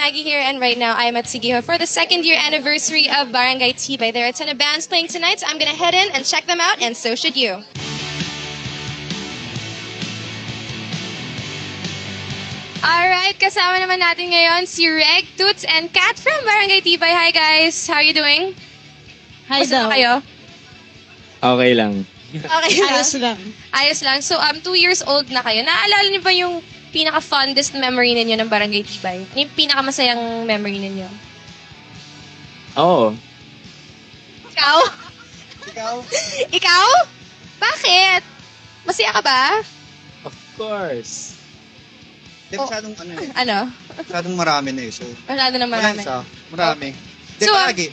Maggie here, and right now I'm at Sigiho for the second year anniversary of Barangay Tibay. There are a ton of bands playing tonight, so I'm gonna head in and check them out, and so should you. Alright, kasama naman natin ngayon si Reg, Toots, and Kat from Barangay Tibay. Hi guys, how are you doing? Hi Kumusta daw. ba kayo? Okay lang. Okay lang. Ayos lang. Ayos lang. So, 2 years old na kayo. Naaalala niyo ba yung pinaka-fondest memory ninyo ng Barangay Tibay? Ano yung pinaka-masayang memory ninyo? Oo. Ikaw? Ikaw? Bakit? Masaya ka ba? Of course. Hindi, masyadong ano eh. Ano? Masyadong marami na eh. So, Masyado na marami. Marami. Hindi, So, palagi.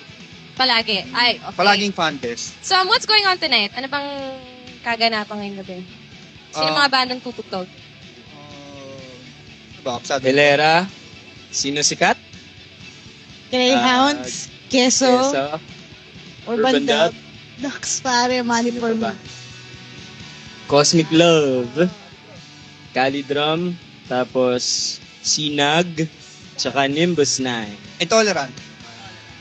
Palagi. Ay, okay. Palaging contest. So, what's going on tonight? Ano bang kaganapan ngayong gabi? Sino mga bandang tutugtog? Ano ba? Masyado. Hilera. Sino sikat? Greyhounds, Queso, Quezon. Urban Urban Dub, Dub. Ducks pare, Money Sino for pa ba? Me. Cosmic Love. Kali Drum. Tapos Sinag. Tsaka Nimbus 9. Intolerant.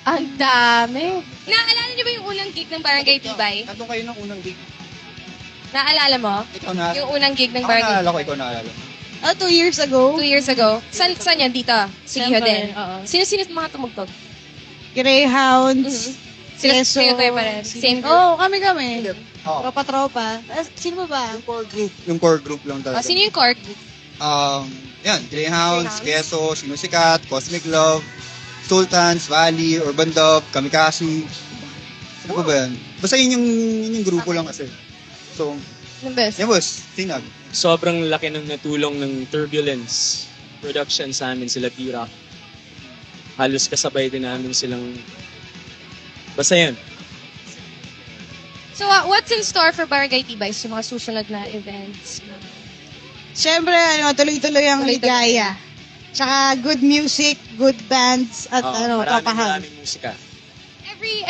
Ang dami. Naalala niyo ba yung unang gig ng Barangay Tibay? Nandun kayo ng unang gig. Naalala mo? Ikaw na. Yung unang gig ng Ako Barangay naalala ko, ikaw naalala. 2 years ago, 2 years ago. Saan yan? Dito? Sigiho Siyempre, din. oo. Sino-sino mga tumugtog? Greyhounds, Sino Queso. kayo pa rin? Same group? Oo, kami. Oo. Tropa-tropa. Sino ba ba? Yung core group lang talaga. Sino yung core? Yan. Greyhounds, Greyhounds. Queso, Sinusikat, Cosmic Love, Sultans, Valley, Urban Dub, Kamikaze. Ano pa ba yan? Basta yun yung grupo lang kasi. So, Yung best. yan boss, Sinag. Sobrang laki ng natulong ng Turbulence production sa amin sila T-Rock. Halos kasabay din namin silang... Basta yun. So, what's in store for Barangay Tibay sa mga susunod na events? Siyempre, tuloy-tuloy ang Tuloy-tuloy. ligaya. Tsaka good music, good bands, at tropahan. Maraming musika.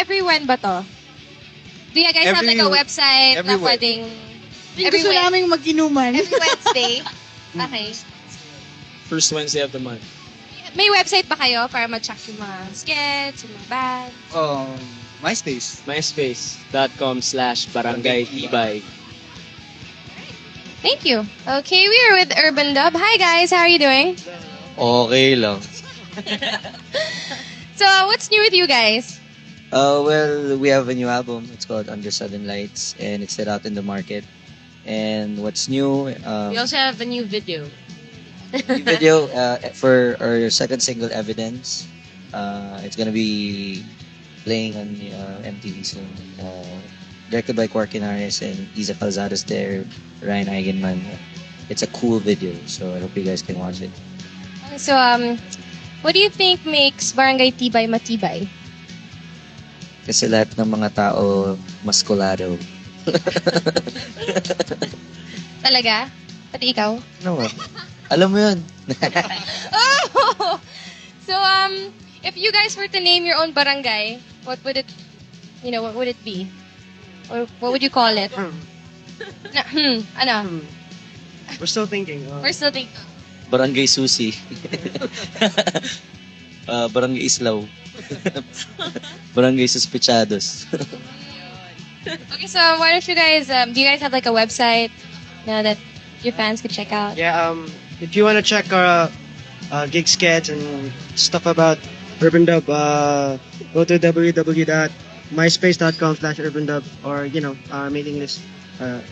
Every when ba to? Do you guys have like a website na everywhere. pwedeng... Gusto naming mag-inuman. Every Wednesday? Okay. First Wednesday of the month. May website ba kayo para ma-check yung mga skets, yung mga bands? MySpace. myspace.com/barangay tibay. Thank you. Okay, we are with Urban Dub. Hi guys, how are you doing? Okay lang. So, what's new with you guys? Well, we have a new album. It's called Under Southern Lights, and it's set out in the market. And what's new? We also have a new video. New video for our second single, Evidence. It's gonna be playing on MTV soon. Directed by Quark Inares and Isa Calzadas there, Ryan Eigenman. It's a cool video, so I hope you guys can watch it. So, what do you think makes Barangay Tibay matibay? Kasi lahat ng mga tao maskulado. Talaga? Pati ikaw? Ano ba? Alam mo yun. Oh! So, if you guys were to name your own barangay, what would it be? Or what would you call it? Ano? We're still thinking. We're still thinking. Barangay Susi. Barangay Islaw. Barangay Suspechados. Okay, so why don't you guys, do you guys have like a website that your fans could check out? Yeah, if you want to check our gig sketch and stuff about Urban Dub, go to www.myspace.com/urbandub or, our mailing list.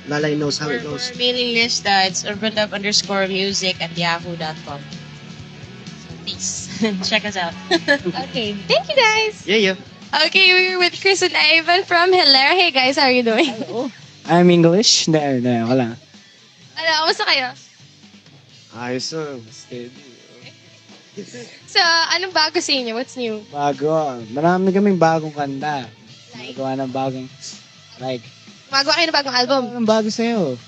Lalay knows how it goes. Our mailing list, it's urbandub_music@yahoo.com. So please, check us out. Okay, thank you guys! Yeah. Okay, we're with Chris and Ivan from Hilaire. Hey guys, how are you doing? I'm English. Hindi, ako lang. Ano, kamusta kayo? Ayos steady. So, anong bago sa inyo? What's new? Bago. Marami kaming bagong kanta. Magawa ng bagong, Gumagawa kayo ng bagong album? anong bago sa'yo?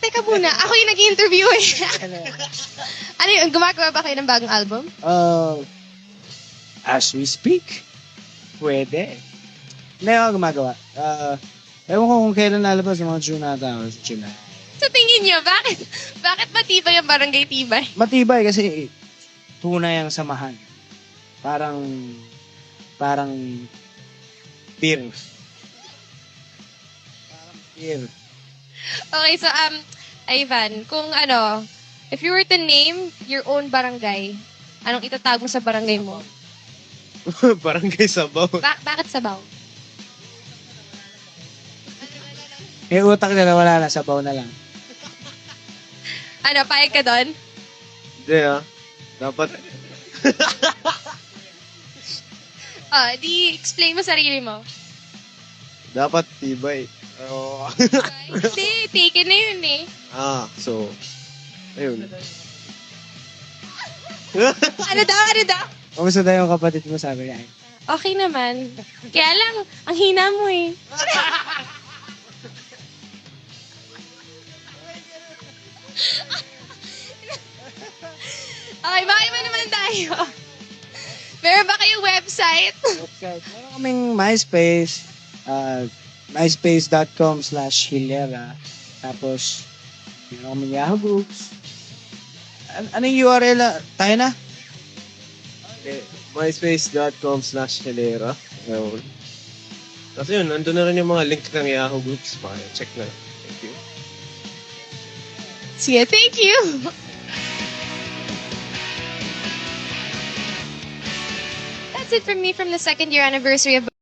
Teka muna, ako yung nag-interview eh. Ano yun, gumagawa ba kayo ng bagong album? As we speak, pwede. Hindi ako gumagawa. Ewan ko kung kailan lalabas yung mga tune natin. Sa tingin nyo, bakit matibay ang Barangay Tibay? Matibay kasi tunay ang samahan. Parang beer. Parang beer. Okay, so, Ivan, kung ano, if you were to name your own barangay, anong itatawag mo sa barangay mo? Barangay Sabaw. Bakit Sabaw? May utak na wala na, sabaw na lang. Ano, payag ka doon? Hindi dapat, Di explain mo sarili mo. dapat tibay. Oh. Hindi, taken na yun eh. So, ayun. Ano daw? Kamusta daw yung kapatid mo, sabi niya? Okay naman. Kaya lang, ang hina mo eh. Okay, bakit ba naman tayo? Meron ba kayong website? Website. Meron kaming MySpace, myspace.com/hilera. Tapos, meron kaming Yahoo Groups. Ano yung URL? Tayo na? myspace.com/helera. Ayun. Tapos yun, nandun na rin yung mga link ng Yahoo Groups. Check na. Thank you. Sige, thank you. That's it from me from the second year anniversary of